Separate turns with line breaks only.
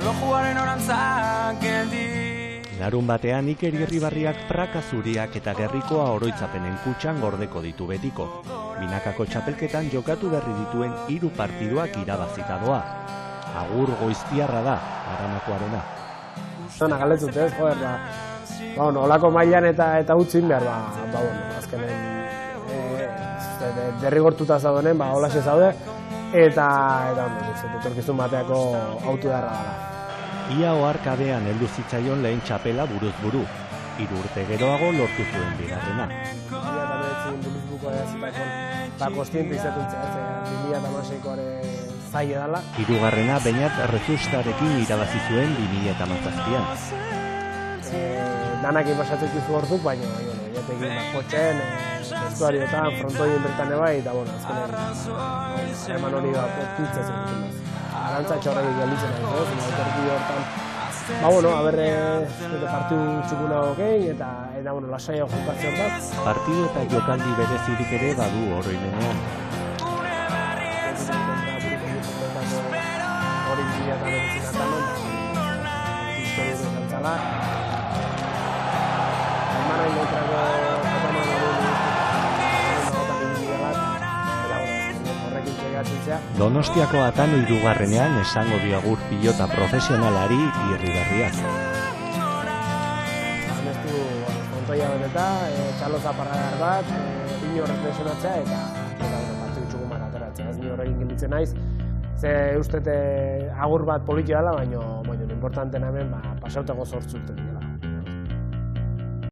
Erlojuaren orantzak geldi.
Larun batean Iker Irribarriak praka zuriak eta gerrikoa oroitzapenen kutxan gordeko ditu betiko. Binakako txapelketan jokatu berri dituen 3 partiduak irabazita doa. Agur goiztiarra da, Aranakoarena.
Galetzut ez, joder, olako mailan eta utzin behar, azkenen derrigortuta zaudenen, holaxe zaude, eta etorkizun bateako autu beharra dara.
Ia oharkabean heldu zitzaion lehen txapela buruz buru. 3 urte geroago lortu zuen bigarrena.
2009 buruzbuko edazitakon, kostiente izatuntzea, 2006koaren zaila dela.
Hirugarrena Beñat Rezustarekin irabazi zuen 2017an.
Danak inbasatzen dizu hortuk, baina jatekin kotxen, vestuarioetan, frontoien bertan eba, eta azkenen eman hori potitza zen. Arantza txorrak egalitzen ari, autorki hortan. Partiu txukuna hokein, eta lasaia jokatzen bat.
Partidu eta jokaldi berezirik ere badu oroimenean.
Hori bila eta berezinatan, historio zantzala. Almarrain kontrako
Donostiako Atano 3. esango diagur pilota profesionalari Irribarriak.
Amestu frontoia beteta, txalo zaparradar bat, ino reflexionatzea eta partiu txukuman ateratzea. Ez ni horrekin gelditzen naiz, ze ustete agur bat politia dela, baina importanten hemen pasauteko zortzuten.